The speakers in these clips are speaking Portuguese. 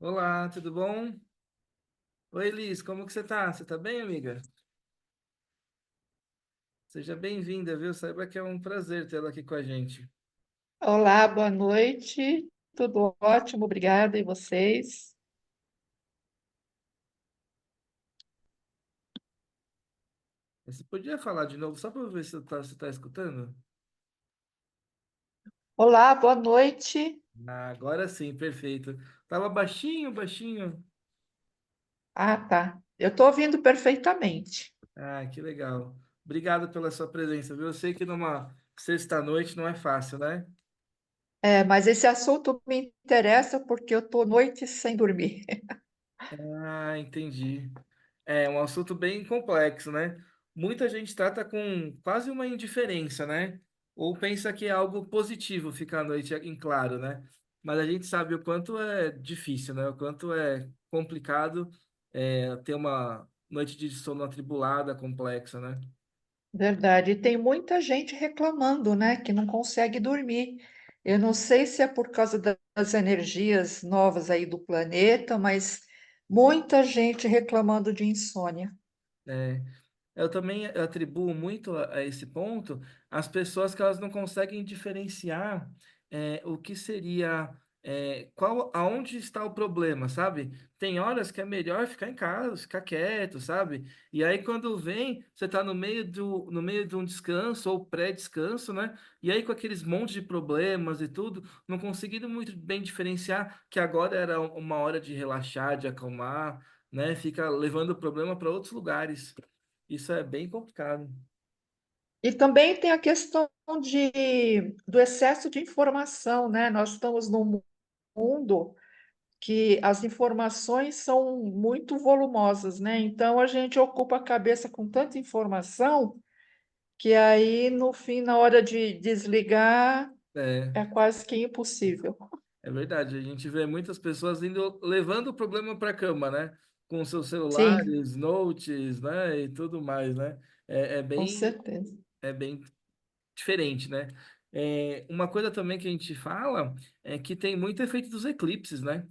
Olá, tudo bom? Oi, Liz, como que você tá? Você tá bem, amiga? Seja bem-vinda, viu? Saiba que é um prazer tê-la aqui com a gente. Olá, boa noite. Tudo ótimo, obrigada. E vocês? Você podia falar de novo, só para ver se você tá escutando? Olá, boa noite. Ah, agora sim, perfeito. Tava baixinho, baixinho. Ah, tá. Eu estou ouvindo perfeitamente. Ah, que legal. Obrigado pela sua presença, viu? Eu sei que numa sexta-noite não é fácil, né? Mas esse assunto me interessa porque eu estou noite sem dormir. Ah, entendi. É um assunto bem complexo, né? Muita gente trata com quase uma indiferença, né? Ou pensa que é algo positivo ficar à noite em claro, né? Mas a gente sabe o quanto é difícil, né? O quanto é complicado ter uma noite de sono atribulada, complexa, né? Verdade. E tem muita gente reclamando, né, que não consegue dormir. Eu não sei se é por causa das energias novas aí do planeta, mas muita gente reclamando de insônia. É, eu também atribuo muito a esse ponto as pessoas que elas não conseguem diferenciar o que seria aonde está o problema, sabe? Tem horas que é melhor ficar em casa, ficar quieto, sabe? E aí quando vem, você está no meio de um descanso ou pré-descanso, né? E aí com aqueles montes de problemas e tudo, não conseguindo muito bem diferenciar que agora era uma hora de relaxar, de acalmar, né? Fica levando o problema para outros lugares. Isso é bem complicado. E também tem a questão do excesso de informação, né? Nós estamos num mundo que as informações são muito volumosas, né? Então a gente ocupa a cabeça com tanta informação que aí, no fim, na hora de desligar, É, é quase que impossível. é verdade. A gente vê muitas pessoas levando o problema para a cama, né? Com seus Sim, celulares, notes, né? E tudo mais, né? É, é com bem, certeza. é bem diferente, né? Uma coisa também que a gente fala é que tem muito efeito dos eclipses, né?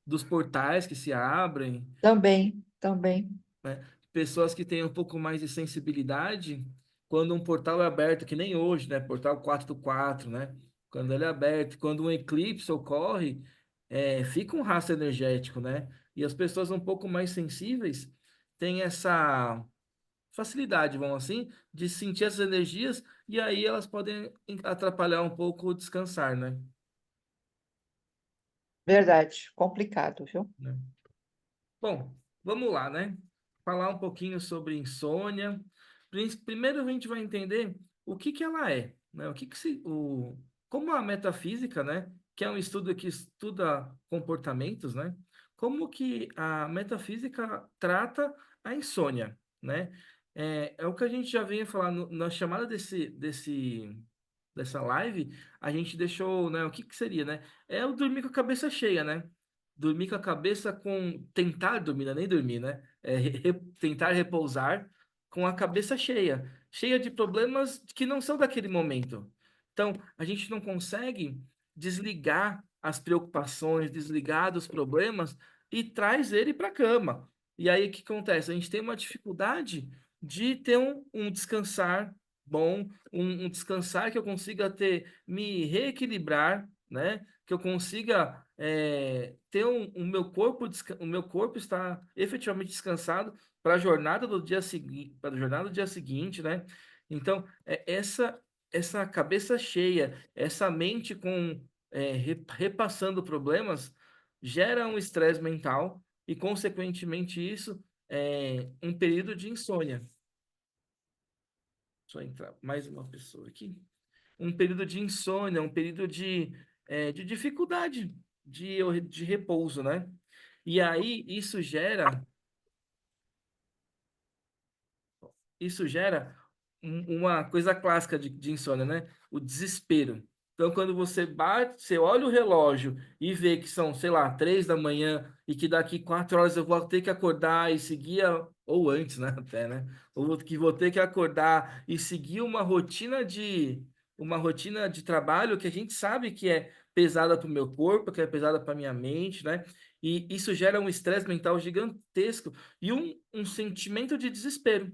Dos portais que se abrem. Também, também. Né? Pessoas que têm um pouco mais de sensibilidade, quando um portal é aberto, que nem hoje, né? Portal 4 do 4, né? Quando ele é aberto, quando um eclipse ocorre, fica um rastro energético, né? E as pessoas um pouco mais sensíveis têm essa facilidade, vamos assim, de sentir essas energias e aí elas podem atrapalhar um pouco o descansar, né? Verdade. Complicado, viu? Né? Bom, vamos lá, né? Falar um pouquinho sobre insônia. Primeiro a gente vai entender o que que ela é, né? Como a metafísica, né? Que é um estudo que estuda comportamentos, né? Como que a metafísica trata a insônia, né? É o que a gente já vinha falar na chamada dessa live, a gente deixou, né? O que que seria, né? É o dormir com a cabeça cheia, né? Dormir com a cabeça com tentar dormir, não é nem dormir, né? Tentar repousar com a cabeça cheia, cheia de problemas que não são daquele momento. Então, a gente não consegue desligar as preocupações, desligar dos problemas e traz ele para a cama. E aí o que acontece? A gente tem uma dificuldade de ter um descansar bom, um descansar que eu consiga me reequilibrar, né? Que eu consiga ter o meu corpo está efetivamente descansado para a jornada do dia seguinte, para a jornada do dia seguinte, né? Então, essa cabeça cheia, essa mente repassando problemas gera um estresse mental e, consequentemente, isso um período de insônia. Só entrar mais uma pessoa aqui. Um período de insônia, um período de dificuldade de repouso, né? E aí isso gera uma coisa clássica de insônia, né? O desespero. Então, quando você bate, você olha o relógio e vê que são, sei lá, 3 da manhã e que daqui 4 horas eu vou ter que acordar e seguir, ou antes, né? Até, né? Ou que vou ter que acordar e seguir uma rotina de trabalho que a gente sabe que é pesada para o meu corpo, que é pesada para minha mente, né? E isso gera um estresse mental gigantesco e um sentimento de desespero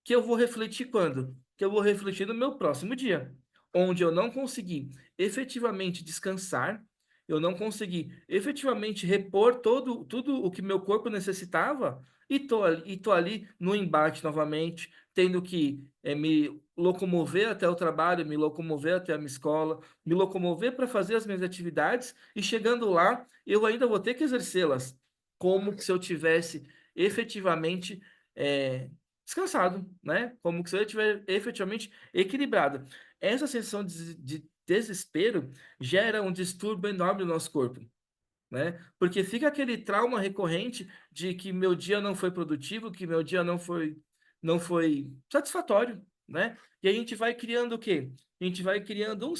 que eu vou refletir quando? Que eu vou refletir no meu próximo dia, onde eu não consegui efetivamente descansar, eu não consegui efetivamente repor tudo o que meu corpo necessitava, e tô ali no embate novamente, tendo que me locomover até o trabalho, me locomover até a minha escola, me locomover para fazer as minhas atividades, e chegando lá, eu ainda vou ter que exercê-las, como se eu tivesse efetivamente é, descansado, né? Como que se eu estiver efetivamente equilibrado. Essa sensação de desespero gera um distúrbio enorme no nosso corpo, né? Porque fica aquele trauma recorrente de que meu dia não foi produtivo, que meu dia não foi satisfatório, né? E a gente vai criando o quê? A gente vai criando um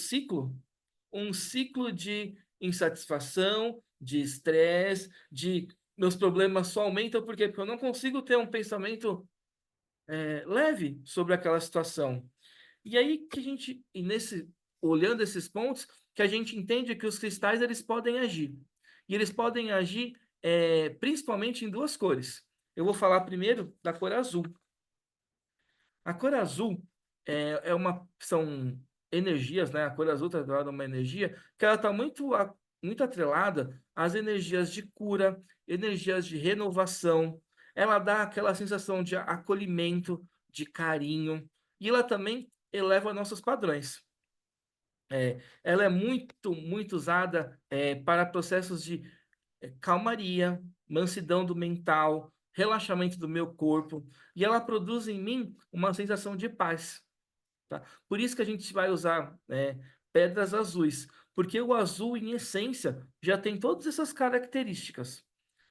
ciclo de insatisfação, de estresse, de meus problemas só aumentam, por quê? Porque eu não consigo ter um pensamento leve sobre aquela situação. E aí que a gente, olhando esses pontos, que a gente entende que os cristais eles podem agir. E eles podem agir principalmente em duas cores. Eu vou falar primeiro da cor azul. A cor azul são energias, né? A cor azul está dando uma energia que ela está muito atrelada às energias de cura, energias de renovação. Ela dá aquela sensação de acolhimento, de carinho, e ela também eleva nossos padrões. Ela é muito usada para processos de calmaria, mansidão do mental, relaxamento do meu corpo, e ela produz em mim uma sensação de paz, tá? Por isso que a gente vai usar pedras azuis, porque o azul, em essência, já tem todas essas características.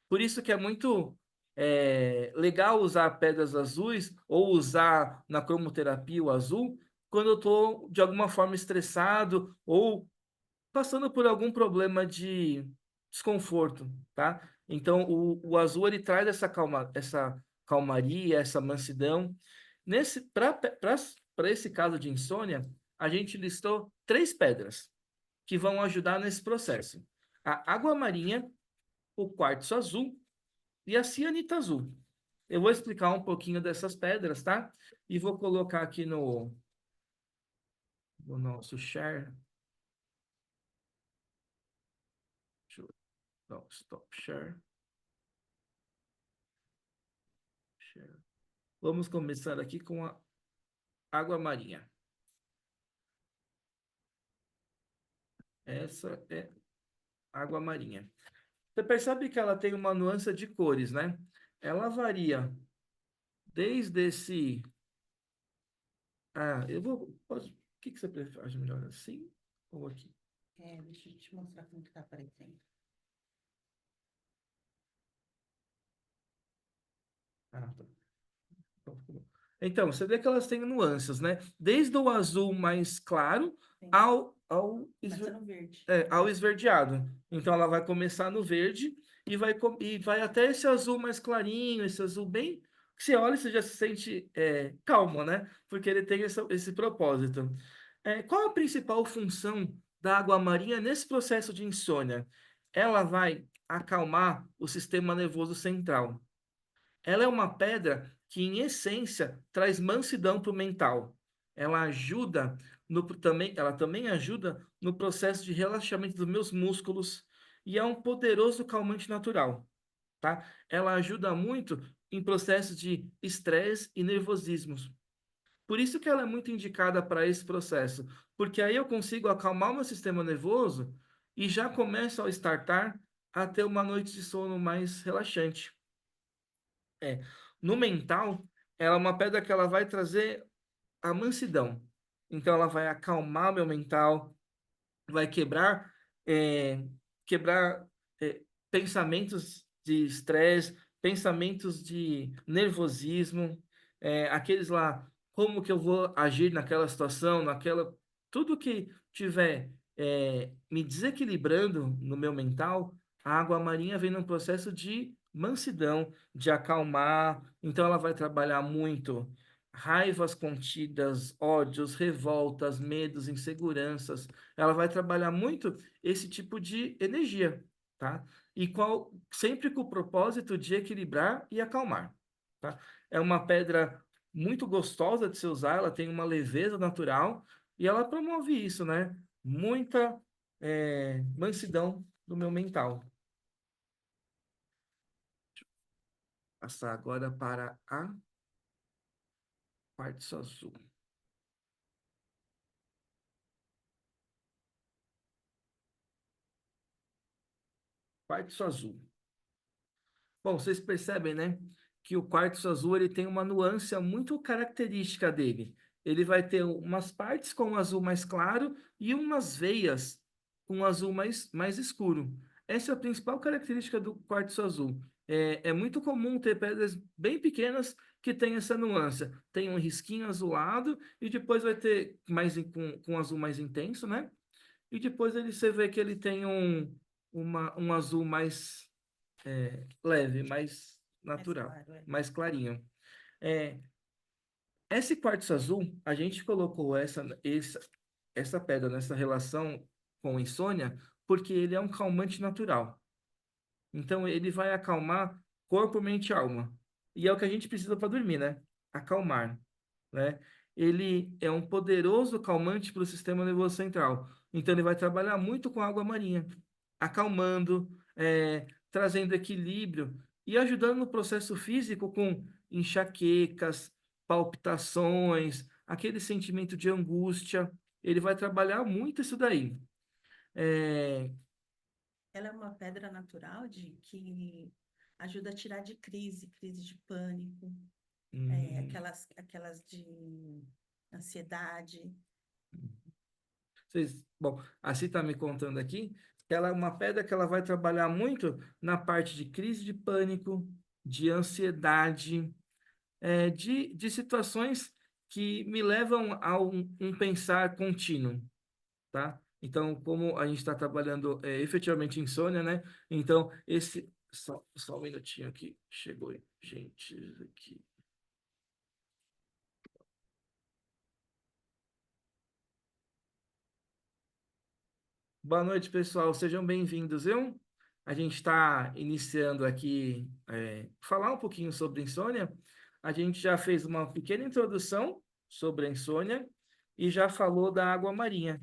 Por isso que é muito legal usar pedras azuis ou usar na cromoterapia o azul quando eu estou de alguma forma estressado ou passando por algum problema de desconforto, tá? Então, o azul ele traz essa calmaria, essa mansidão. Para esse caso de insônia, a gente listou três pedras que vão ajudar nesse processo: a água marinha, o quartzo azul e a cianita azul. Eu vou explicar um pouquinho dessas pedras, tá? E vou colocar aqui no nosso share. Deixa eu, não, stop share. Share. Vamos começar aqui com a água marinha. Essa é água marinha. Você percebe que ela tem uma nuance de cores, né? Ela varia desde esse. Ah, eu vou. O que que você prefere? Acho melhor assim ou aqui? Deixa eu te mostrar como que tá aparecendo. Ah, tá. Então, ficou bom. Então, você vê que elas têm nuances, né? Desde o azul mais claro Sim. ao Começa no verde. ao esverdeado. Então, ela vai começar no verde e vai até esse azul mais clarinho, esse azul bem. Que você olha e você já se sente calmo, né? Porque ele tem esse propósito. Qual a principal função da água marinha nesse processo de insônia? Ela vai acalmar o sistema nervoso central. Ela é uma pedra que, em essência, traz mansidão para o mental. Ela ajuda ela também ajuda no processo de relaxamento dos meus músculos e é um poderoso calmante natural, tá? Ela ajuda muito em processos de estresse e nervosismo. Por isso que ela é muito indicada para esse processo, porque aí eu consigo acalmar o meu sistema nervoso e já começo ao startar a ter uma noite de sono mais relaxante. É. No mental, ela é uma pedra que ela vai trazer a mansidão. Então, ela vai acalmar meu mental, vai é, quebrar pensamentos de estresse, pensamentos de nervosismo, aqueles lá, como que eu vou agir naquela situação, tudo que tiver me desequilibrando no meu mental, a água marinha vem num processo de mansidão, de acalmar. Então ela vai trabalhar muito raivas contidas, ódios, revoltas, medos, inseguranças. Ela vai trabalhar muito esse tipo de energia, tá? E sempre com o propósito de equilibrar e acalmar, tá? É uma pedra muito gostosa de se usar, ela tem uma leveza natural e ela promove isso, né? Muita mansidão no meu mental. Passar agora para a quartzo azul. Quartzo azul. Bom, vocês percebem, né, que o quartzo azul ele tem uma nuance muito característica dele. Ele vai ter umas partes com um azul mais claro e umas veias com um azul mais escuro. Essa é a principal característica do quartzo azul. É muito comum ter pedras bem pequenas que têm essa nuance. Tem um risquinho azulado e depois vai ter com azul mais intenso, né? E depois você vê que ele tem um azul mais leve, mais Mais natural, claro, é. mais clarinho. É, esse quartzo azul, a gente colocou essa pedra nessa relação com insônia porque ele é um calmante natural. Então, ele vai acalmar corpo, mente e alma. E é o que a gente precisa para dormir, né? Acalmar, né? Ele é um poderoso calmante para o sistema nervoso central. Então, ele vai trabalhar muito com água marinha, acalmando, trazendo equilíbrio e ajudando no processo físico com enxaquecas, palpitações, aquele sentimento de angústia. Ele vai trabalhar muito isso daí. É, Ela é uma pedra natural que ajuda a tirar de crise de pânico, hum, aquelas de ansiedade. Bom, a Ci está me contando aqui que ela é uma pedra que ela vai trabalhar muito na parte de crise de pânico, de ansiedade, de situações que me levam a um pensar contínuo, tá? Então, como a gente está trabalhando efetivamente insônia, né? Então, só um minutinho aqui, chegou, gente, aqui. Boa noite, pessoal. Sejam bem-vindos, viu? A gente está iniciando aqui, falar um pouquinho sobre insônia. A gente já fez uma pequena introdução sobre a insônia e já falou da água marinha,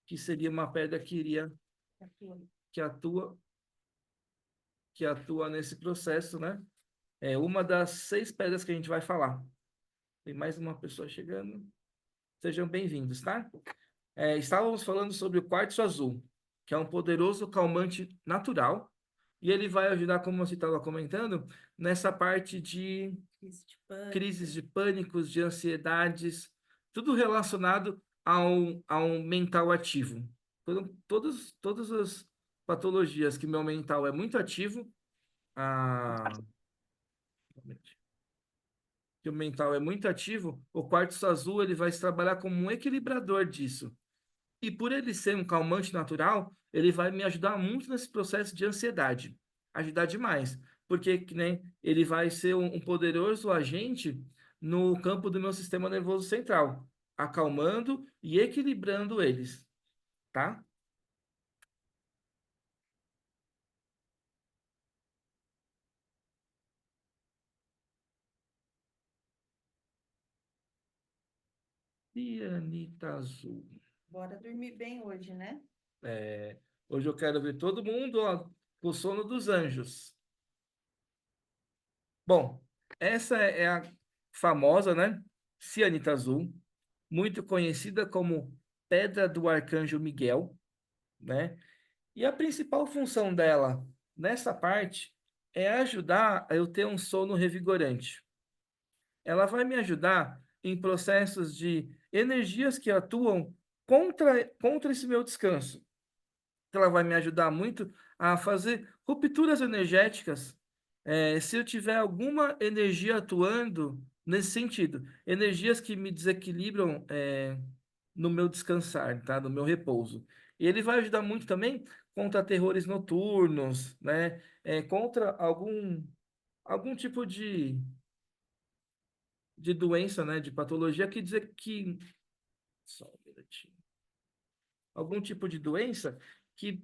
que seria uma pedra que atua, que atua nesse processo, né? É uma das 6 pedras que a gente vai falar. Tem mais uma pessoa chegando. Sejam bem-vindos, tá? Estávamos falando sobre o quartzo azul, que é um poderoso calmante natural, e ele vai ajudar, como você estava comentando, nessa parte de Crise de pânico. crises de pânicos, de ansiedades, tudo relacionado ao mental ativo. Todas as patologias que meu mental é muito ativo, a, que o mental é muito ativo, o quartzo azul ele vai se trabalhar como um equilibrador disso. E por ele ser um calmante natural, ele vai me ajudar muito nesse processo de ansiedade. Ajudar demais. Porque que nem ele vai ser um poderoso agente no campo do meu sistema nervoso central, acalmando e equilibrando eles, tá? Cianita azul. Bora dormir bem hoje, né? É, hoje eu quero ver todo mundo, ó, com o sono dos anjos. Bom, essa é a famosa, né? Cianita azul, muito conhecida como Pedra do Arcanjo Miguel, né? E a principal função dela nessa parte é ajudar a eu ter um sono revigorante. Ela vai me ajudar em processos de energias que atuam contra esse meu descanso. Ela vai me ajudar muito a fazer rupturas energéticas, se eu tiver alguma energia atuando nesse sentido, energias que me desequilibram, no meu descansar, tá? No meu repouso. E ele vai ajudar muito também contra terrores noturnos, né? Contra algum tipo de doença, né, de patologia, que dizer que só um minutinho. Algum tipo de doença que,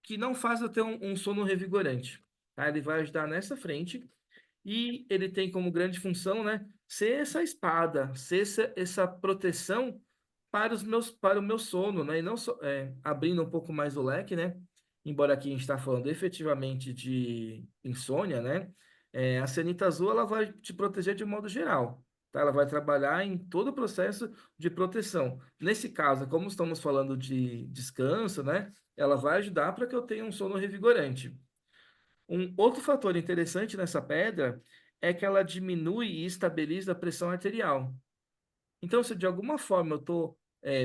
que não faz eu ter um sono revigorante. Tá? Ele vai ajudar nessa frente e ele tem como grande função, né, ser essa espada, ser essa proteção para o meu sono, né, e não só abrindo um pouco mais o leque, né, embora aqui a gente está falando efetivamente de insônia, né, a cianita azul ela vai te proteger de um modo geral. Tá? Ela vai trabalhar em todo o processo de proteção. Nesse caso, como estamos falando de descanso, né, ela vai ajudar para que eu tenha um sono revigorante. Um outro fator interessante nessa pedra é que ela diminui e estabiliza a pressão arterial. Então, se de alguma forma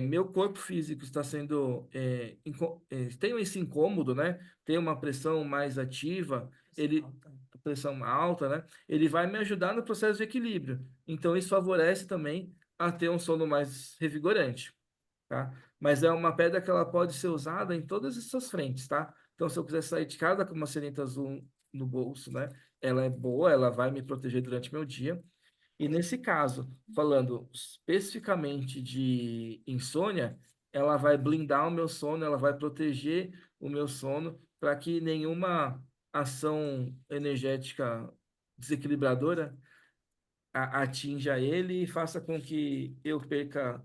meu corpo físico está sendo, tem esse incômodo, né? Tem uma pressão mais ativa, pressão alta, né? Ele vai me ajudar no processo de equilíbrio. Então, isso favorece também a ter um sono mais revigorante, tá? Mas é uma pedra que ela pode ser usada em todas essas frentes, tá? Então, se eu quiser sair de casa com uma serenita azul no bolso, né? Ela é boa, ela vai me proteger durante meu dia. E nesse caso, falando especificamente de insônia, ela vai blindar o meu sono, ela vai proteger o meu sono para que nenhuma ação energética desequilibradora atinja ele e faça com que eu perca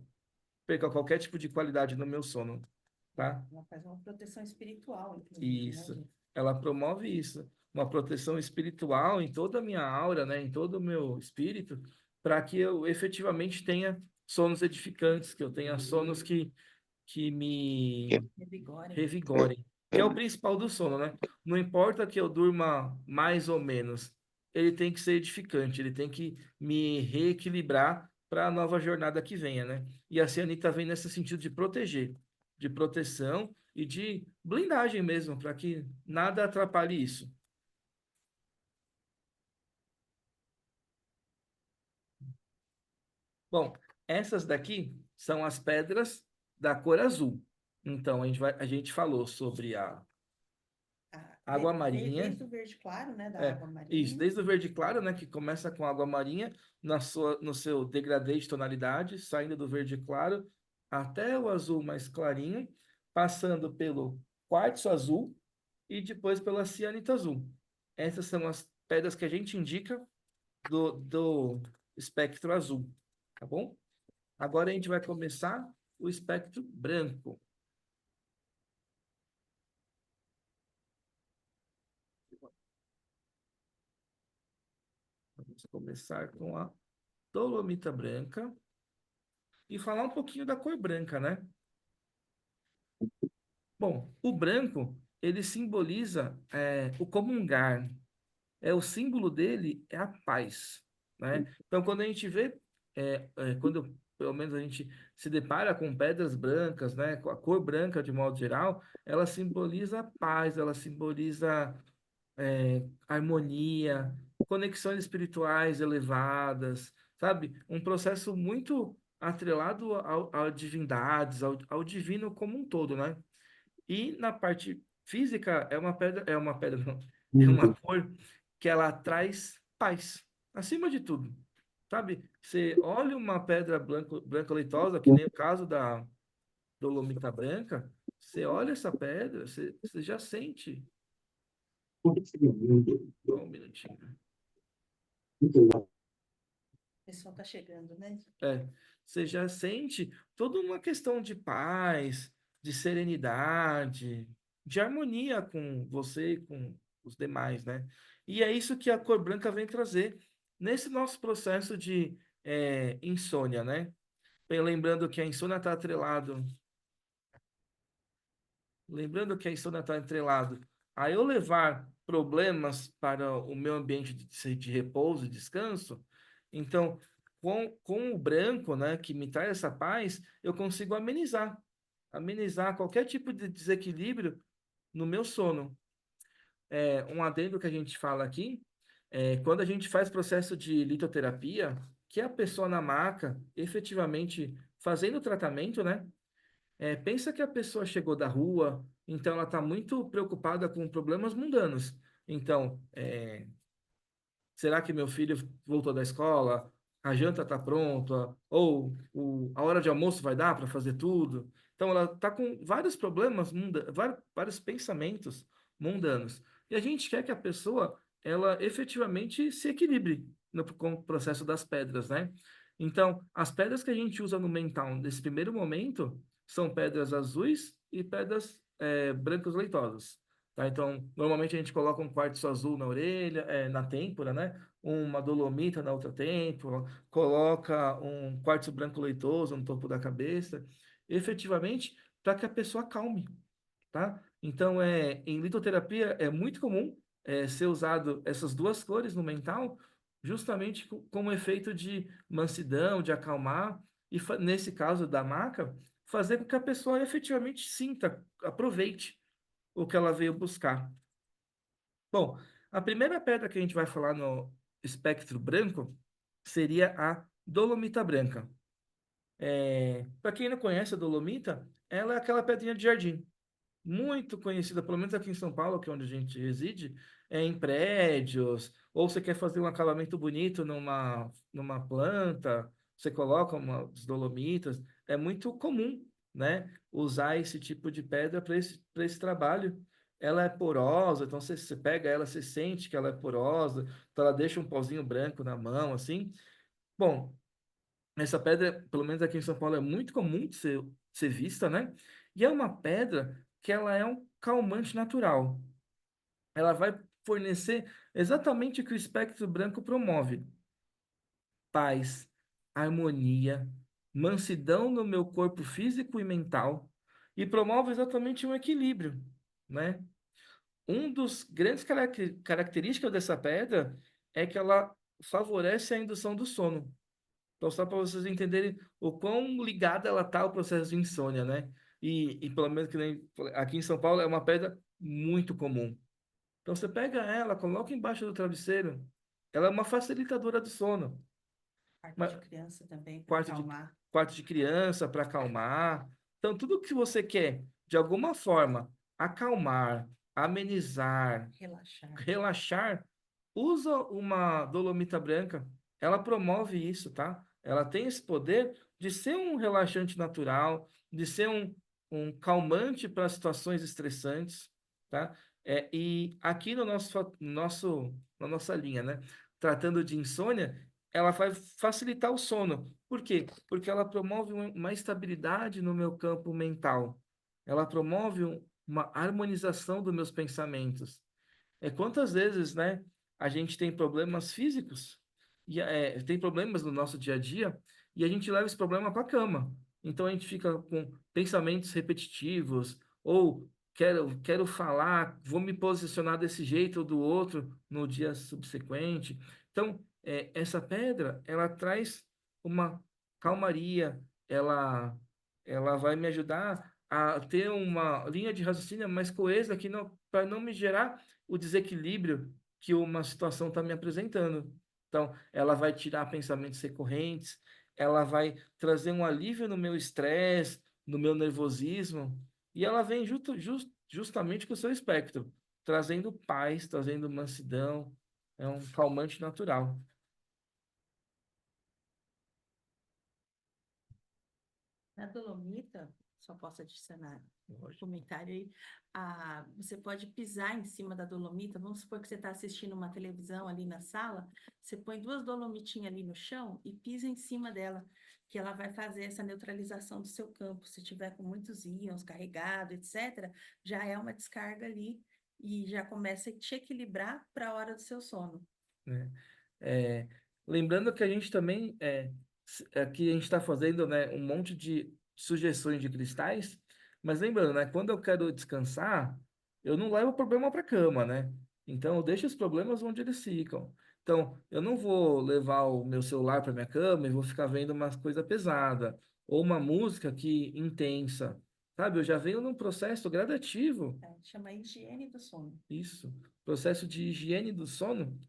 qualquer tipo de qualidade no meu sono, tá? Ela faz uma proteção espiritual, inclusive, né, Isso. gente? Ela promove isso, uma proteção espiritual em toda a minha aura, né, em todo o meu espírito, para que eu efetivamente tenha sonos edificantes, que eu tenha sonos que me Revigora. revigorem, que é o principal do sono, né? Não importa que eu durma mais ou menos, ele tem que ser edificante, ele tem que me reequilibrar para a nova jornada que venha, né? E a Cianita vem nesse sentido de proteger, de proteção e de blindagem mesmo, para que nada atrapalhe isso. Bom, essas daqui são as pedras da cor azul. Então, a gente falou sobre a água marinha. Desde o verde claro, né, da É, água isso, marinha. desde o verde claro, né, que começa com água marinha, no seu degradê de tonalidade, saindo do verde claro até o azul mais clarinho, passando pelo quartzo azul e depois pela cianita azul. Essas são as pedras que a gente indica do espectro azul, tá bom? Agora a gente vai começar o espectro branco. Vamos começar com a dolomita branca e falar um pouquinho da cor branca, né? Bom, o branco, ele simboliza o comungar. O símbolo dele é a paz, né? Então, quando a gente vê, quando pelo menos a gente se depara com pedras brancas, né? Com a cor branca de modo geral, ela simboliza a paz, ela simboliza harmonia, conexões espirituais elevadas, sabe? Um processo muito atrelado a divindades, ao divino como um todo, né? E na parte física é uma pedra, não, é uma cor que ela traz paz, acima de tudo. Sabe? Você olha uma pedra branca leitosa, que nem o caso da dolomita branca, você olha essa pedra, você já sente. Só um minutinho. O pessoal tá chegando, né? É, você já sente toda uma questão de paz, de serenidade, de harmonia com você e com os demais, né? E é isso que a cor branca vem trazer nesse nosso processo de insônia, né? Bem, lembrando que a insônia está atrelado a eu levar problemas para o meu ambiente de repouso e descanso, então, com o branco, né, que me traz essa paz, eu consigo amenizar qualquer tipo de desequilíbrio no meu sono. Um adendo que a gente fala aqui, quando a gente faz processo de litoterapia, que é a pessoa na maca, efetivamente fazendo o tratamento, né? Pensa que a pessoa chegou da rua, então ela está muito preocupada com problemas mundanos. Então, será que meu filho voltou da escola? a janta está pronta, ou a hora de almoço vai dar para fazer tudo. Então, ela está com vários problemas, vários pensamentos mundanos. E a gente quer que a pessoa, ela efetivamente se equilibre com o processo das pedras, né? Então, as pedras que a gente usa no mental nesse primeiro momento são pedras azuis e pedras brancas leitosas. Tá? Então, normalmente a gente coloca um quartzo azul na orelha, na têmpora, né? Uma dolomita na outra têmpora, coloca um quartzo branco leitoso no topo da cabeça, efetivamente, para que a pessoa acalme, tá? Então, em litoterapia é muito comum ser usado essas duas cores no mental, justamente como efeito de mansidão, de acalmar, e nesse caso da maca, fazer com que a pessoa efetivamente sinta, aproveite o que ela veio buscar. Bom, a primeira pedra que a gente vai falar no espectro branco seria a dolomita branca. Para quem não conhece a dolomita, ela é aquela pedrinha de jardim muito conhecida, pelo menos aqui em São Paulo, que é onde a gente reside, em prédios, ou você quer fazer um acabamento bonito numa planta, você coloca umas dolomitas, é muito comum, né, usar esse tipo de pedra para esse trabalho. Ela é porosa, então você pega ela, você sente que ela é porosa, então ela deixa um pozinho branco na mão, assim. Bom, essa pedra, pelo menos aqui em São Paulo, é muito comum de ser vista, né? E é uma pedra que ela é um calmante natural. Ela vai fornecer exatamente o que o espectro branco promove: paz, harmonia, mansidão no meu corpo físico e mental, e promove exatamente um equilíbrio, né? Um dos grandes características dessa pedra é que ela favorece a indução do sono. Então, só para vocês entenderem o quão ligada ela está ao processo de insônia, né? E pelo menos que nem aqui em São Paulo é uma pedra muito comum. Então, você pega ela, coloca embaixo do travesseiro. Ela é uma facilitadora do sono. Quarto Uma, de criança também, para quarto de, acalmar, quarto de criança para acalmar. Então, tudo que você quer, de alguma forma, acalmar, amenizar, relaxar. relaxar, usa uma dolomita branca. Ela promove isso, tá? Ela tem esse poder de ser um relaxante natural, de ser um calmante para situações estressantes, tá? E aqui na nossa linha, né? Tratando de insônia, ela vai facilitar o sono. Por quê? Porque ela promove uma estabilidade no meu campo mental. Ela promove uma harmonização dos meus pensamentos. Quantas vezes, né, a gente tem problemas físicos e tem problemas no nosso dia a dia e a gente leva esse problema para a cama. Então a gente fica com pensamentos repetitivos ou quero falar, vou me posicionar desse jeito ou do outro no dia subsequente. Então, essa pedra, ela traz uma calmaria, ela vai me ajudar a ter uma linha de raciocínio mais coesa que não, para não me gerar o desequilíbrio que uma situação está me apresentando. Então, ela vai tirar pensamentos recorrentes, ela vai trazer um alívio no meu estresse, no meu nervosismo, e ela vem justamente com o seu espectro, trazendo paz, trazendo mansidão, é um calmante natural. Na dolomita, só posso adicionar um Lógico. comentário aí, você pode pisar em cima da dolomita, vamos supor que você está assistindo uma televisão ali na sala, você põe duas dolomitinhas ali no chão e pisa em cima dela, que ela vai fazer essa neutralização do seu campo. Se tiver com muitos íons carregado, etc., já é uma descarga ali e já começa a te equilibrar para a hora do seu sono. Né? É, lembrando que a gente também, aqui a gente está fazendo, né, um monte de sugestões de cristais, mas lembrando, né, quando eu quero descansar, eu não levo o problema para cama, né? Então eu deixo os problemas onde eles ficam. Então, eu não vou levar o meu celular para minha cama e vou ficar vendo uma coisa pesada, ou uma música que intensa, sabe? Eu já venho num processo gradativo, Chama higiene do sono. isso, processo de higiene do sono,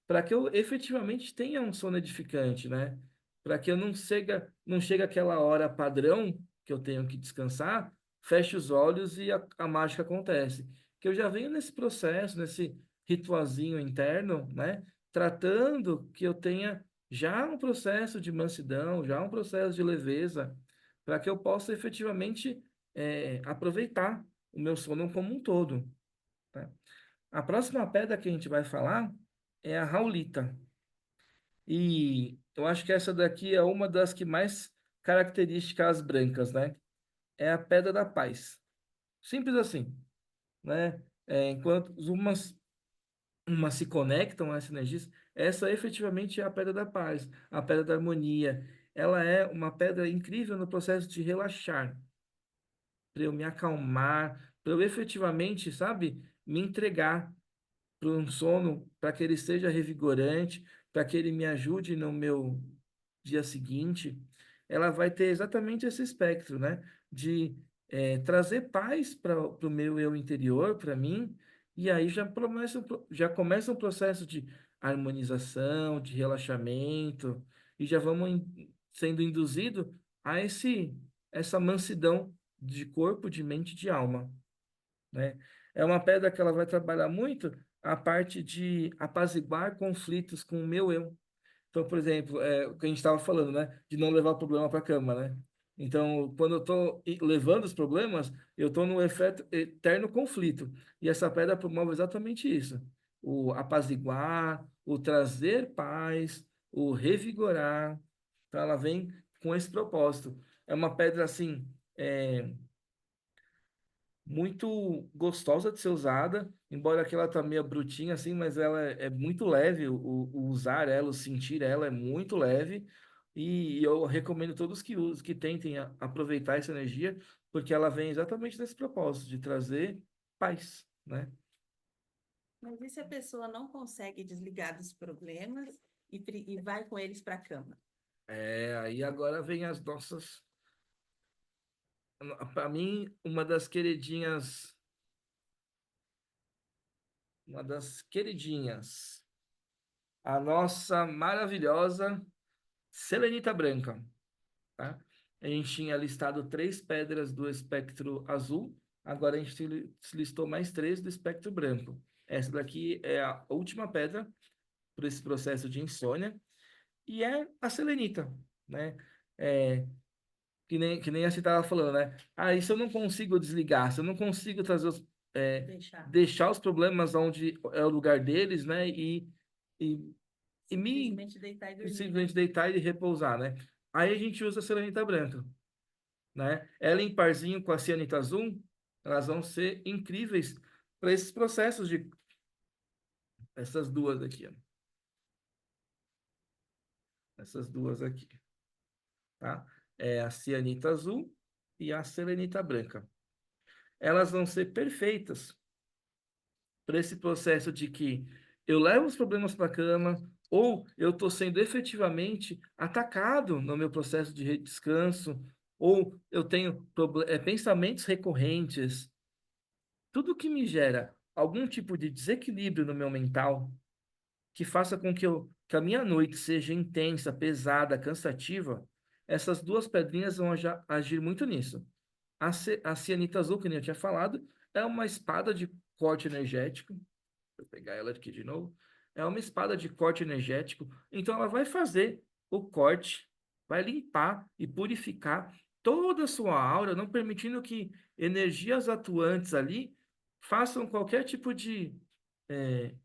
para que eu efetivamente tenha um sono edificante, né? Para que eu não chegue aquela hora padrão que eu tenho que descansar, feche os olhos e a mágica acontece. Que eu já venho nesse processo, nesse ritualzinho interno, né? Tratando que eu tenha já um processo de mansidão, já um processo de leveza, para que eu possa efetivamente aproveitar o meu sono como um todo, tá? A próxima pedra que a gente vai falar é a raulita. E eu acho que essa daqui é uma das que mais características brancas, né? É a pedra da paz. Simples assim, né? Enquanto umas se conectam a essa energia, essa efetivamente é a pedra da paz, a pedra da harmonia. Ela é uma pedra incrível no processo de relaxar, para eu me acalmar, para eu efetivamente, sabe, me entregar para um sono, para que ele seja revigorante, para que ele me ajude no meu dia seguinte. Ela vai ter exatamente esse espectro, né? De trazer paz para o meu eu interior, para mim, e aí já começa um processo de harmonização, de relaxamento, e já vamos sendo induzido a essa mansidão de corpo, de mente e de alma, né? É uma pedra que ela vai trabalhar muito a parte de apaziguar conflitos com o meu eu. Então, por exemplo, o que a gente estava falando, né? De não levar o problema para a cama, né? Então, quando eu estou levando os problemas, eu estou num efeito eterno conflito. E essa pedra promove exatamente isso: o apaziguar, o trazer paz, o revigorar. Então, ela vem com esse propósito. É uma pedra assim. Muito gostosa de ser usada, embora aquela tá meio brutinha assim, mas ela é muito leve, o usar ela, o sentir ela é muito leve, e eu recomendo todos que usem, que tentem aproveitar essa energia, porque ela vem exatamente nesse propósito, de trazer paz, né? Mas e se a pessoa não consegue desligar dos problemas e vai com eles para a cama? Aí agora vem as nossas, para mim, uma das queridinhas, a nossa maravilhosa selenita branca. Tá? A gente tinha listado 3 pedras do espectro azul, agora a gente se listou mais 3 do espectro branco. Essa daqui é a última pedra por esse processo de insônia e é a selenita, né? É, que nem a você estava falando, né? Ah, e se eu não consigo desligar, se eu não consigo Deixar. deixar os problemas onde é o lugar deles, né? E, e me Simplesmente deitar e dormir, né? simplesmente deitar e repousar, né? Aí a gente usa a selenita branca, né? Ela em parzinho com a cianita azul, elas vão ser incríveis para esses processos de essas duas aqui, ó. Essas duas aqui, tá? É a cianita azul e a selenita branca. Elas vão ser perfeitas para esse processo de que eu levo os problemas para a cama ou eu estou sendo efetivamente atacado no meu processo de descanso ou eu tenho pensamentos recorrentes. Tudo que me gera algum tipo de desequilíbrio no meu mental, que faça com que a minha noite seja intensa, pesada, cansativa, essas 2 pedrinhas vão agir muito nisso. A cianita azul, que nem eu tinha falado, é uma espada de corte energético. Vou pegar ela aqui de novo. É uma espada de corte energético. Então, ela vai fazer o corte, vai limpar e purificar toda a sua aura, não permitindo que energias atuantes ali façam qualquer tipo de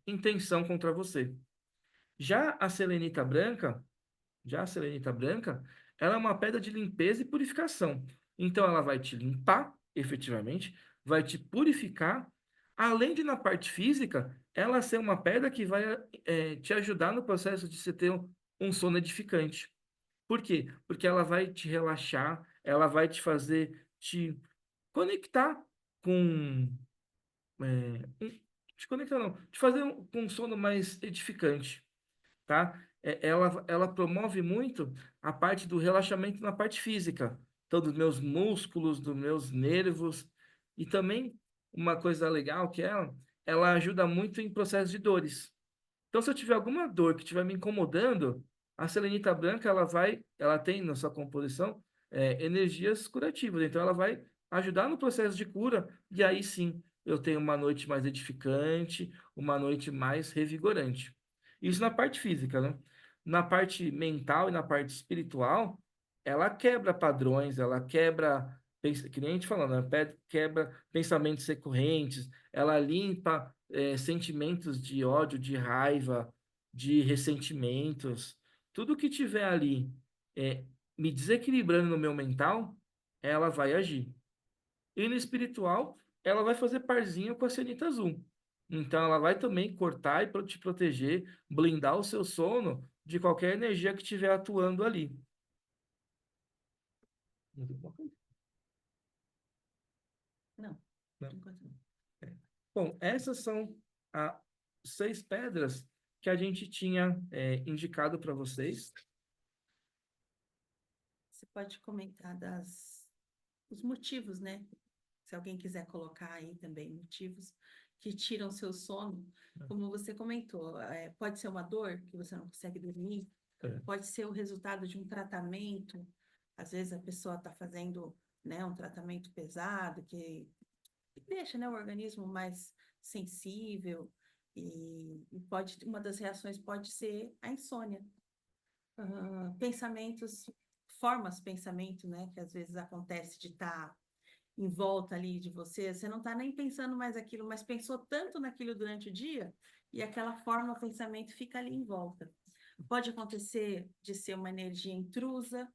intenção contra você. Já a selenita branca, já a selenita branca, ela é uma pedra de limpeza e purificação. Então, ela vai te limpar, efetivamente, vai te purificar, além de na parte física, ela ser uma pedra que vai te ajudar no processo de você ter um sono edificante. Por quê? Porque ela vai te relaxar, ela vai te fazer te conectar com. Te conectar não, te fazer com um sono mais edificante, tá? Ela promove muito a parte do relaxamento na parte física, então dos meus músculos, dos meus nervos, e também uma coisa legal que ela ajuda muito em processo de dores. Então, se eu tiver alguma dor que estiver me incomodando, a selenita branca ela tem na sua composição energias curativas, então ela vai ajudar no processo de cura, e aí sim eu tenho uma noite mais edificante, uma noite mais revigorante. Isso na parte física, né? na parte mental e na parte espiritual, ela quebra padrões, ela quebra, que nem a gente falando, né? Quebra pensamentos recorrentes, ela limpa sentimentos de ódio, de raiva, de ressentimentos, tudo que tiver ali é, me desequilibrando no meu mental, ela vai agir. E no espiritual, ela vai fazer parzinho com a Cenita Azul. Então, ela vai também cortar e te proteger, blindar o seu sono de qualquer energia que estiver atuando ali. Não, Né? por enquanto não. Bom, essas são as 6 pedras que a gente tinha indicado para vocês. Você pode comentar os motivos, né? Se alguém quiser colocar aí também motivos que tiram seu sono, como você comentou, pode ser uma dor que você não consegue dormir, É. pode ser o resultado de um tratamento. Às vezes a pessoa está fazendo, né, um tratamento pesado que deixa, né, o organismo mais sensível e uma das reações pode ser a insônia. Pensamentos, pensamento, né, que às vezes acontece de estar em volta ali de você, você não está nem pensando mais aquilo, mas pensou tanto naquilo durante o dia e aquela forma, o pensamento fica ali em volta. Pode acontecer de ser uma energia intrusa,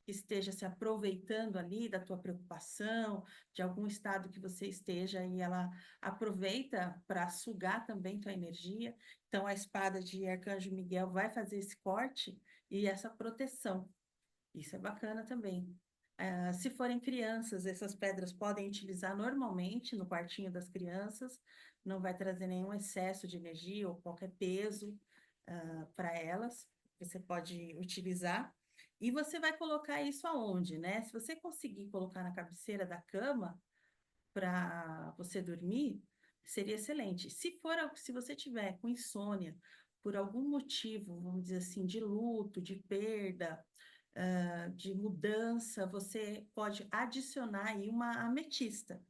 que esteja se aproveitando ali da tua preocupação, de algum estado que você esteja e ela aproveita para sugar também tua energia. Então a espada de Arcanjo Miguel vai fazer esse corte e essa proteção. Isso é bacana também. Se forem crianças, essas pedras podem utilizar normalmente no quartinho das crianças, não vai trazer nenhum excesso de energia ou qualquer peso para elas. Você pode utilizar. E você vai colocar isso aonde, né? Se você conseguir colocar na cabeceira da cama para você dormir, seria excelente. Se você tiver com insônia, por algum motivo, vamos dizer assim, de luto, de perda, de mudança, você pode adicionar aí uma ametista,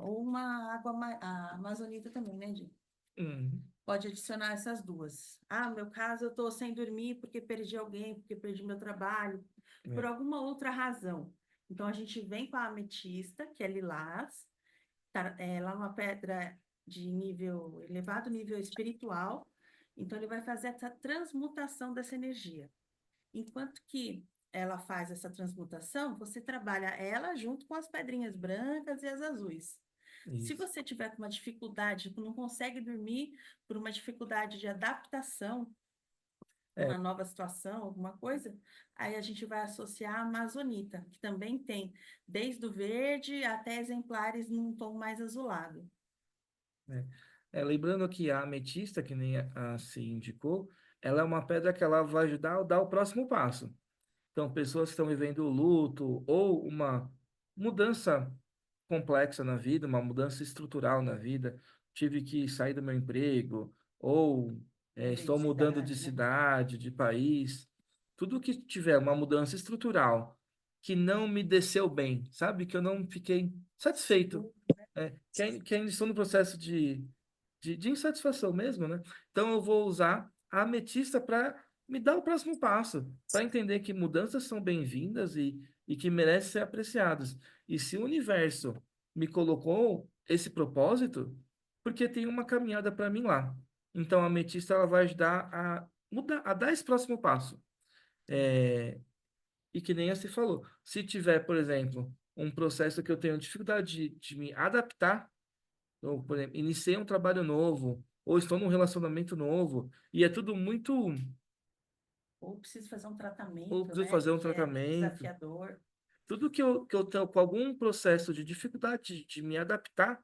ou uma água a amazonita também, né, Di? Hum, Pode adicionar essas duas. No meu caso, eu estou sem dormir porque perdi alguém, porque perdi meu trabalho, por é. alguma outra razão. Então, a gente vem com a ametista, que é lilás, ela é uma pedra de nível elevado, nível espiritual. Então, ele vai fazer essa transmutação dessa energia. Enquanto que ela faz essa transmutação, você trabalha ela junto com as pedrinhas brancas e as azuis. Se Isso. você tiver com uma dificuldade, não consegue dormir por uma dificuldade de adaptação com É, uma nova situação, alguma coisa, aí a gente vai associar a amazonita, que também tem desde o verde até exemplares num tom mais azulado. é. Lembrando que a ametista, que nem se indicou, ela é uma pedra que ela vai ajudar a dar o próximo passo. Então, pessoas que estão vivendo o luto ou uma mudança complexa na vida, uma mudança estrutural na vida, tive que sair do meu emprego, ou Mudei de estou mudando de cidade, né? cidade, de país, tudo que tiver uma mudança estrutural que não me desceu bem, sabe? Que eu não fiquei satisfeito, que ainda estou no processo de insatisfação mesmo, né? Então eu vou usar a ametista para me dar o próximo passo, para entender que mudanças são bem-vindas e que merecem ser apreciadas. E se o universo me colocou esse propósito, porque tem uma caminhada para mim lá. Então a ametista ela vai ajudar a mudar, a dar esse próximo passo. É, e que nem você falou, se tiver, por exemplo, um processo que eu tenho dificuldade de me adaptar, ou, por exemplo, iniciei um trabalho novo, ou estou num relacionamento novo, e é tudo muito. Ou preciso fazer um Ou tratamento, preciso né? fazer um Que é tratamento. desafiador. Tudo que eu tenho com algum processo de dificuldade de me adaptar,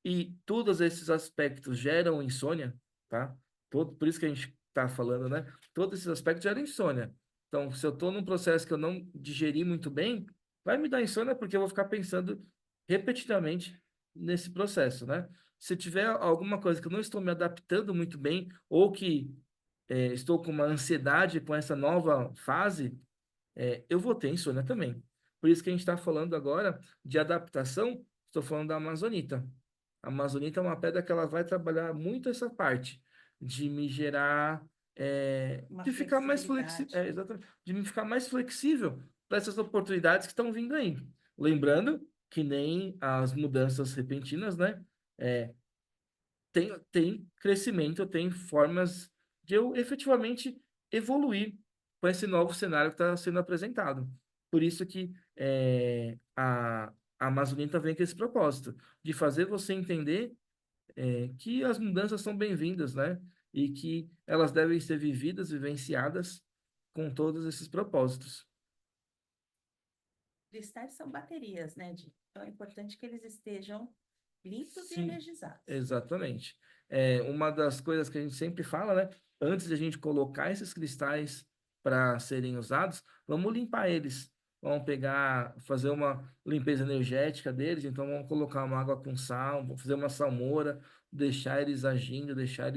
e todos esses aspectos geram insônia, tá? Por isso que a gente está falando, né? Todos esses aspectos geram insônia. Então, se eu estou num processo que eu não digeri muito bem, vai me dar insônia porque eu vou ficar pensando repetidamente nesse processo, né? Se tiver alguma coisa que eu não estou me adaptando muito bem, ou que estou com uma ansiedade com essa nova fase, eu vou ter insônia também. Por isso que a gente está falando agora de adaptação, estou falando da amazonita. A amazonita é uma pedra que ela vai trabalhar muito essa parte de me gerar Uma de ficar mais flexibilidade. exatamente, de me ficar mais flexível para essas oportunidades que estão vindo aí. Lembrando que nem as mudanças repentinas, né? É, tem crescimento, tem formas de eu efetivamente evoluir com esse novo cenário que está sendo apresentado. Por isso que a Amazonita vem com esse propósito, de fazer você entender que as mudanças são bem-vindas, né? E que elas devem ser vividas, vivenciadas com todos esses propósitos. Cristais são baterias, né, Di? Então é importante que eles estejam limpos e Sim, energizados. exatamente. Uma das coisas que a gente sempre fala, né? Antes de a gente colocar esses cristais para serem usados, vamos limpar eles. Vamos pegar, fazer uma limpeza energética deles. Então, vamos colocar uma água com sal, vamos fazer uma salmoura, deixar eles agindo, deixar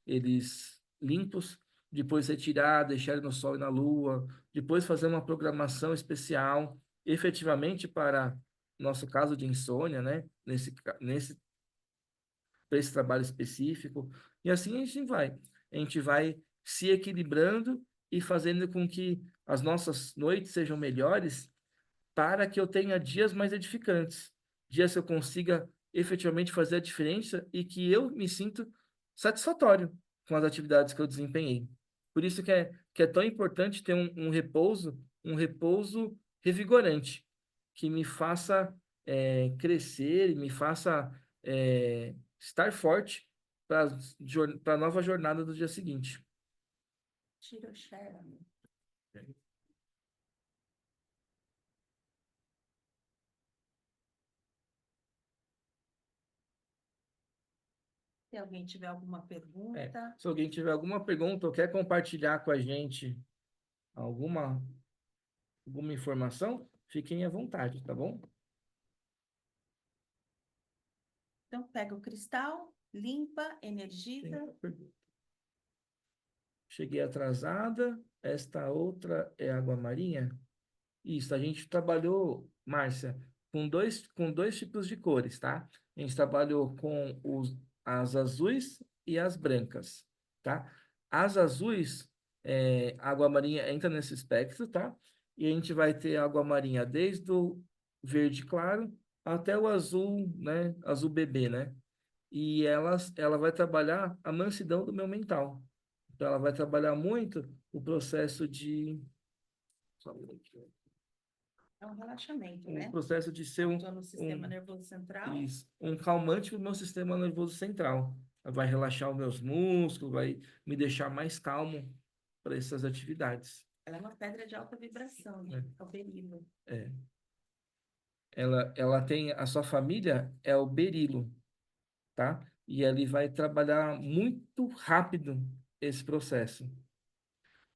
eles limpos. Depois retirar, deixar eles no sol e na lua. Depois fazer uma programação especial, efetivamente para nosso caso de insônia, né? Nesse para esse trabalho específico. E assim a gente vai. A gente vai se equilibrando e fazendo com que as nossas noites sejam melhores para que eu tenha dias mais edificantes. Dias que eu consiga efetivamente fazer a diferença e que eu me sinto satisfatório com as atividades que eu desempenhei. Por isso que é tão importante ter um repouso revigorante, que me faça crescer, me faça estar forte para a nova jornada do dia seguinte. Tira o share. Se alguém tiver alguma pergunta, Se alguém tiver alguma pergunta ou quer compartilhar com a gente alguma, alguma informação, fiquem à vontade, tá bom? então pega o cristal, limpa, Tem energiza. uma pergunta. Cheguei atrasada. Esta outra é água marinha? Isso, a gente trabalhou, Márcia, com dois tipos de cores, tá? A gente trabalhou com as azuis e as brancas, tá? As azuis, água marinha entra nesse espectro, tá? E a gente vai ter água marinha desde o verde claro até o azul, né? Azul bebê, né? E ela vai trabalhar a mansidão do meu mental. Então, ela vai trabalhar muito o processo de. Só um minutinho. É um relaxamento, O né? processo de ser Atua no sistema um, nervoso central. um calmante para o meu sistema nervoso central. Vai relaxar os meus músculos, vai me deixar mais calmo para essas atividades. Ela é uma pedra de alta vibração, Né? é o berilo. É. Ela tem, a sua família é o berilo, tá? E ele vai trabalhar muito rápido esse processo.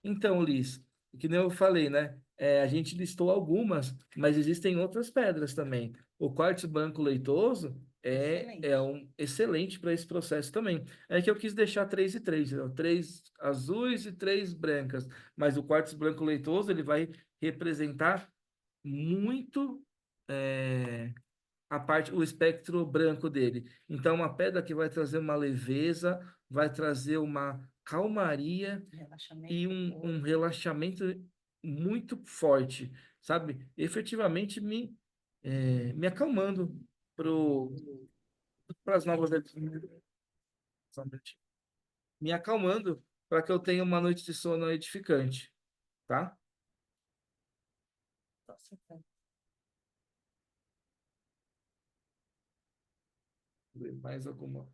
Então, Liz, que nem eu falei, né? A gente listou algumas, mas existem outras pedras também. O quartzo branco leitoso é Excelente. um excelente para esse processo também. É que eu quis deixar três e três, né? Três azuis e três brancas. Mas o quartzo branco leitoso ele vai representar muito o espectro branco dele. Então, uma pedra que vai trazer uma leveza, vai trazer uma calmaria Relaxamento e do um corpo. relaxamento muito forte, sabe? Efetivamente me acalmando para as novas só um minutinho. Me acalmando para que eu tenha uma noite de sono edificante, tá? Nossa, tá. Mais alguma?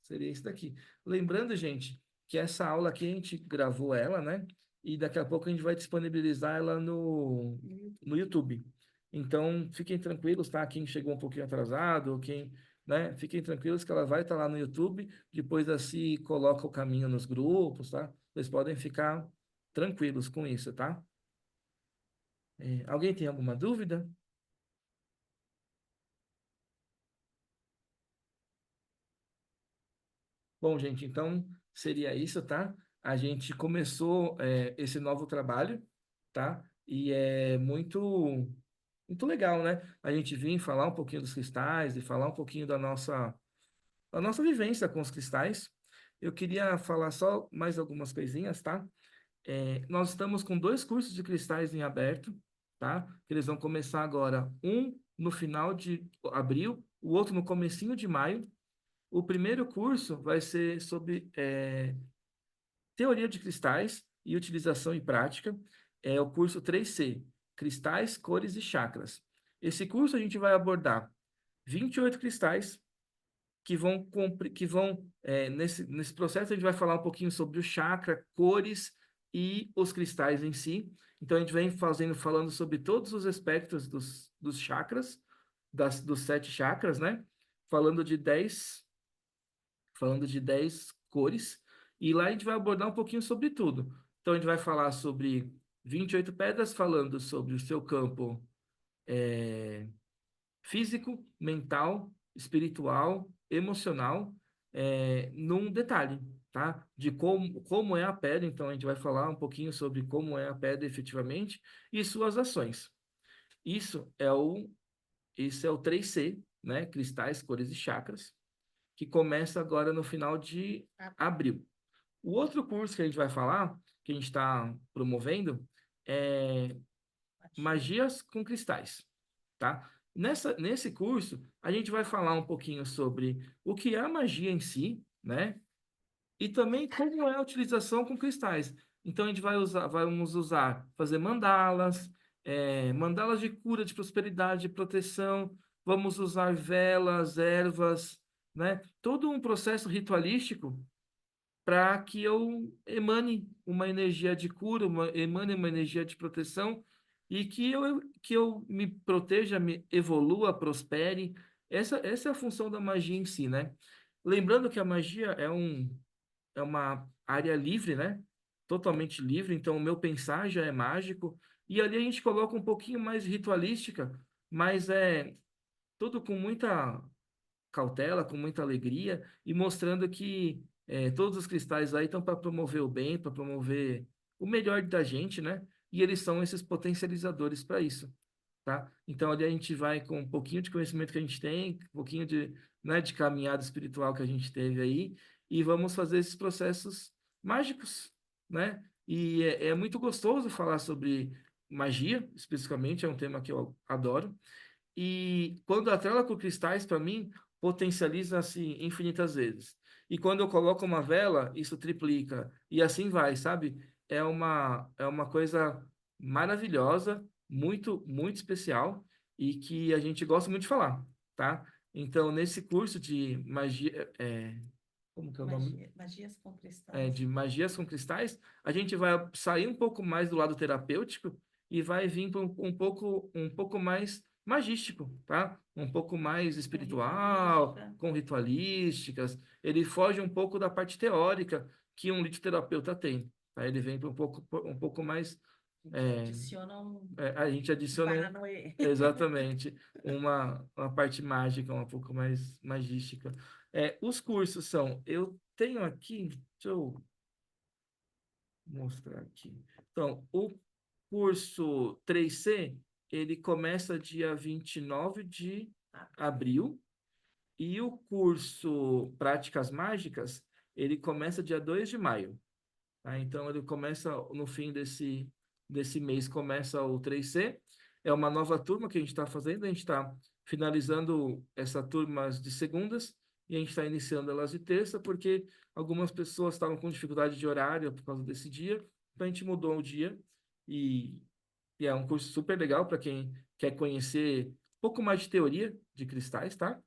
Seria isso daqui. Lembrando, gente, que essa aula aqui a gente gravou ela, né? E daqui a pouco a gente vai disponibilizar ela no YouTube. Então, fiquem tranquilos, tá? Quem chegou um pouquinho atrasado, quem, né? Fiquem tranquilos que ela vai estar lá no YouTube. Depois assim coloca o caminho nos grupos, tá? Vocês podem ficar tranquilos com isso, tá? Alguém tem alguma dúvida? Bom, gente, então seria isso, tá? A gente começou esse novo trabalho, tá? E é muito legal, né? A gente vir falar um pouquinho dos cristais e falar um pouquinho da nossa vivência com os cristais. eu queria falar só mais algumas coisinhas, tá? Nós estamos com 2 cursos de cristais em aberto, tá? Eles vão começar agora, um no final de abril, o outro no comecinho de maio. O primeiro curso vai ser sobre teoria de cristais e utilização e prática. É o curso 3C, Cristais, Cores e Chakras. Esse curso a gente vai abordar 28 cristais nesse processo a gente vai falar um pouquinho sobre o chakra, cores e os cristais em si. Então a gente vem falando sobre todos os aspectos dos chakras, dos 7 chakras, né? Falando de 10, falando de 10 cores. E lá a gente vai abordar um pouquinho sobre tudo. Então a gente vai falar sobre 28 pedras, falando sobre o seu campo físico, mental, espiritual, emocional, num detalhe, tá? De como é a pedra. Então, a gente vai falar um pouquinho sobre como é a pedra efetivamente e suas ações. Isso é o, isso é o 3C, né? Cristais, cores e chakras, que começa agora no final de abril. O outro curso que a gente vai falar, que a gente está promovendo, é Magias com Cristais, tá? Nesse curso, a gente vai falar um pouquinho sobre o que é a magia em si, né? E também como é a utilização com cristais. Então, a gente vamos usar, fazer mandalas, mandalas de cura, de prosperidade, de proteção, vamos usar velas, ervas, né? Todo um processo ritualístico para que eu emane uma energia de cura, emane uma energia de proteção e que eu me proteja, me evolua, prospere. Essa é a função da magia em si, né? Lembrando que a magia é uma área livre, né? Totalmente livre, então o meu pensar já é mágico. E ali a gente coloca um pouquinho mais ritualística, mas é tudo com muita cautela, com muita alegria e mostrando que todos os cristais aí estão para promover o bem, para promover o melhor da gente, né? E eles são esses potencializadores para isso, tá? Então ali a gente vai com um pouquinho de conhecimento que a gente tem, um pouquinho de caminhada espiritual que a gente teve aí e vamos fazer esses processos mágicos, né? E é muito gostoso falar sobre magia, especificamente, é um tema que eu adoro. E quando atrela com cristais, para mim, potencializa-se infinitas vezes. E quando eu coloco uma vela, isso triplica. E assim vai, sabe? É uma coisa maravilhosa, muito, muito especial e que a gente gosta muito de falar, tá? Então, nesse curso de magia, como que é o nome? Magias com cristais. De magias com cristais, a gente vai sair um pouco mais do lado terapêutico e vai vir para um pouco mais magístico, tá? Um pouco mais Com espiritual, ritualística. com ritualísticas. Ele foge um pouco da parte teórica que um litoterapeuta tem, tá? Ele vem para um pouco mais é, Adiciona um a gente adiciona Paranauê. exatamente uma parte mágica, um pouco mais magística. Os cursos são, eu tenho aqui, deixa eu mostrar aqui. Então, o curso 3C, ele começa dia 29 de abril e o curso Práticas Mágicas, ele começa dia 2 de maio. Tá? Então, ele começa no fim desse mês, começa o 3C. É uma nova turma que a gente está fazendo. A gente está finalizando essa turma de segundas e a gente está iniciando elas de terça, porque algumas pessoas estavam com dificuldade de horário por causa desse dia. Então, a gente mudou o dia e, e é um curso super legal para quem quer conhecer um pouco mais de teoria de cristais, tá?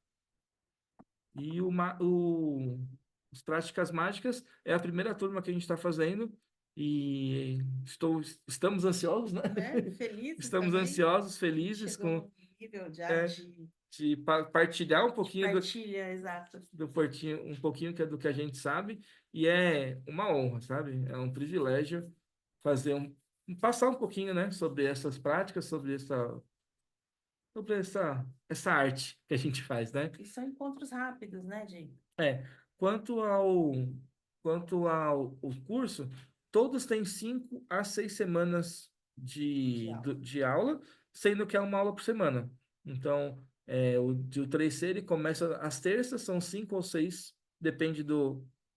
E os Práticas Mágicas é a primeira turma que a gente está fazendo e estamos ansiosos, né? Felizes Estamos também. ansiosos, felizes Chegou com num nível já é, de partilhar um de pouquinho partilha, exato. um pouquinho que é do que a gente sabe e é uma honra, sabe? É um privilégio passar um pouquinho, né, sobre essas práticas, sobre essa arte que a gente faz, né? E são encontros rápidos, né, Jay? É, quanto ao, quanto ao o curso, todos têm 5 a 6 semanas De aula. de aula, sendo que é uma aula por semana. Então, o 3C ele começa às terças, são 5 ou 6, depende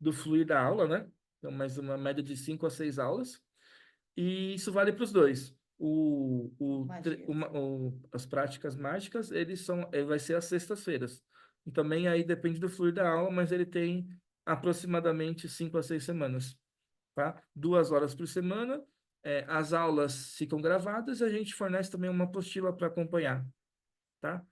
do fluir da aula, né? Então, mais uma média de 5 a 6 aulas. E isso vale para os dois. Magia. As práticas mágicas, vai ser às sextas-feiras. E também aí depende do fluir da aula, mas ele tem aproximadamente 5 a 6 semanas, tá? 2 horas por semana. As aulas ficam gravadas e a gente fornece também uma apostila para acompanhar, tá?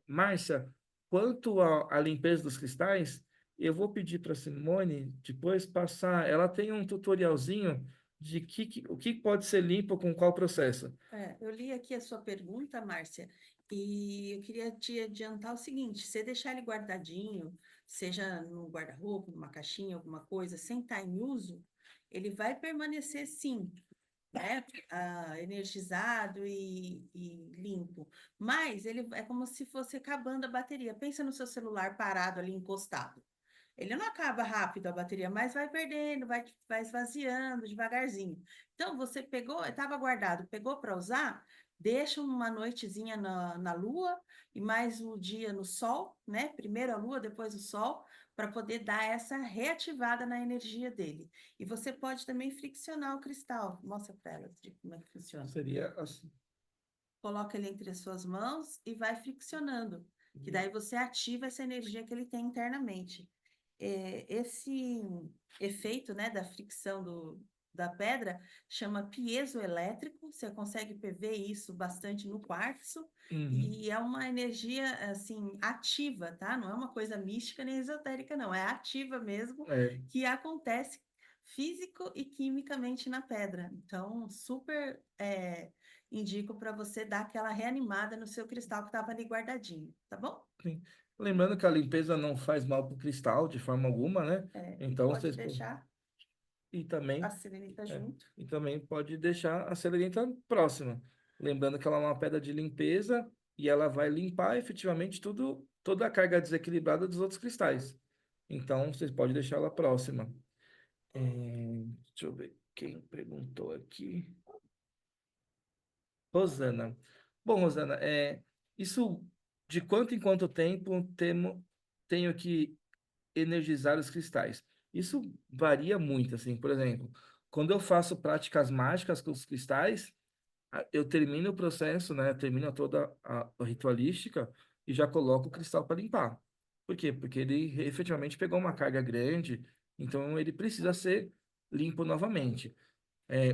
Márcia, quanto à limpeza dos cristais, eu vou pedir para a Simone depois passar. Ela tem um tutorialzinho de o que pode ser limpo com qual processo. Eu li aqui a sua pergunta, Márcia, e eu queria te adiantar o seguinte: você deixar ele guardadinho, seja no guarda-roupa, numa caixinha, alguma coisa, sem estar em uso, ele vai permanecer sim, né? Energizado e limpo. Mas ele é como se fosse acabando a bateria. Pensa no seu celular parado ali, encostado. Ele não acaba rápido a bateria, mas vai perdendo, vai esvaziando devagarzinho. Então, você pegou, estava guardado, pegou para usar, deixa uma noitezinha na lua e mais um dia no sol, né? Primeiro a lua, depois o sol, para poder dar essa reativada na energia dele. E você pode também friccionar o cristal. Mostra para ela como é que funciona. Seria assim. Coloca ele entre as suas mãos e vai friccionando, que daí você ativa essa energia que ele tem internamente. Esse efeito, né, da fricção da pedra chama piezoelétrico. Você consegue ver isso bastante no quartzo. Uhum. E é uma energia, assim, ativa, tá? Não é uma coisa mística nem esotérica, não. É ativa mesmo, É, que acontece físico e quimicamente na pedra. Então, super indico para você dar aquela reanimada no seu cristal que estava ali guardadinho, tá bom? sim. Lembrando que a limpeza não faz mal para o cristal de forma alguma, né? E Então pode vocês deixar e a também serenita É, junto. e também pode deixar a selenita próxima. Lembrando que ela é uma pedra de limpeza e ela vai limpar efetivamente toda a carga desequilibrada dos outros cristais. Então, vocês podem deixar ela próxima. Deixa eu ver quem perguntou aqui. Rosana. Bom, Rosana, isso de quanto em quanto tempo tenho que energizar os cristais? Isso varia muito, assim, por exemplo, quando eu faço práticas mágicas com os cristais, eu termino o processo, né? Termino toda a ritualística e já coloco o cristal para limpar. Por quê? Porque ele efetivamente pegou uma carga grande, então ele precisa ser limpo novamente.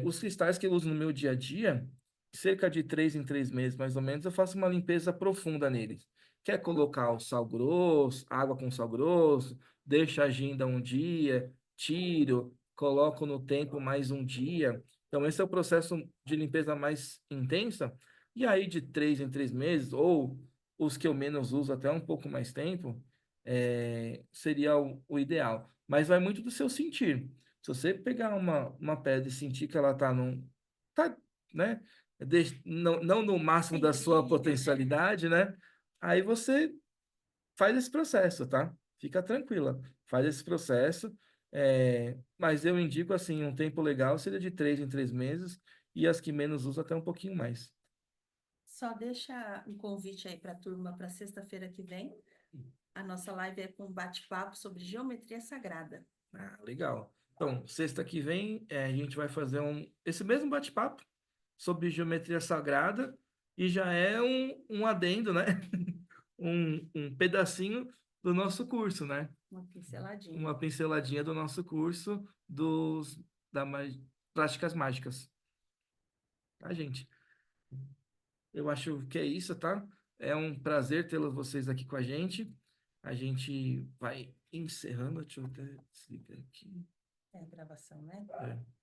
Os cristais que eu uso no meu dia a dia, cerca de 3 em 3 meses, mais ou menos, eu faço uma limpeza profunda neles. Quer colocar o sal grosso, água com sal grosso, deixo agindo um dia, tiro, coloco no tempo mais um dia. Então, esse é o processo de limpeza mais intensa. E aí, de 3 em 3 meses, ou os que eu menos uso até um pouco mais tempo, seria o ideal. Mas vai muito do seu sentir. Se você pegar uma pedra e sentir que ela tá, né, não no máximo Sem da sua brilho, né? potencialidade, né? Aí você faz esse processo, tá? Fica tranquila, faz esse processo. Mas eu indico assim, um tempo legal seria de 3 em 3 meses e as que menos usam até um pouquinho mais. Só deixa um convite aí para a turma para sexta-feira que vem. A nossa live é com um bate-papo sobre geometria sagrada. Ah, legal. Então, sexta que vem, a gente vai fazer esse mesmo bate-papo sobre geometria sagrada e já é um adendo, né? Um pedacinho do nosso curso, né? Uma pinceladinha. Uma pinceladinha do nosso curso da práticas mágicas, tá, gente? Eu acho que é isso, tá? É um prazer tê-los vocês aqui com a gente. A gente vai encerrando. Deixa eu até desligar aqui. É a gravação, né? É.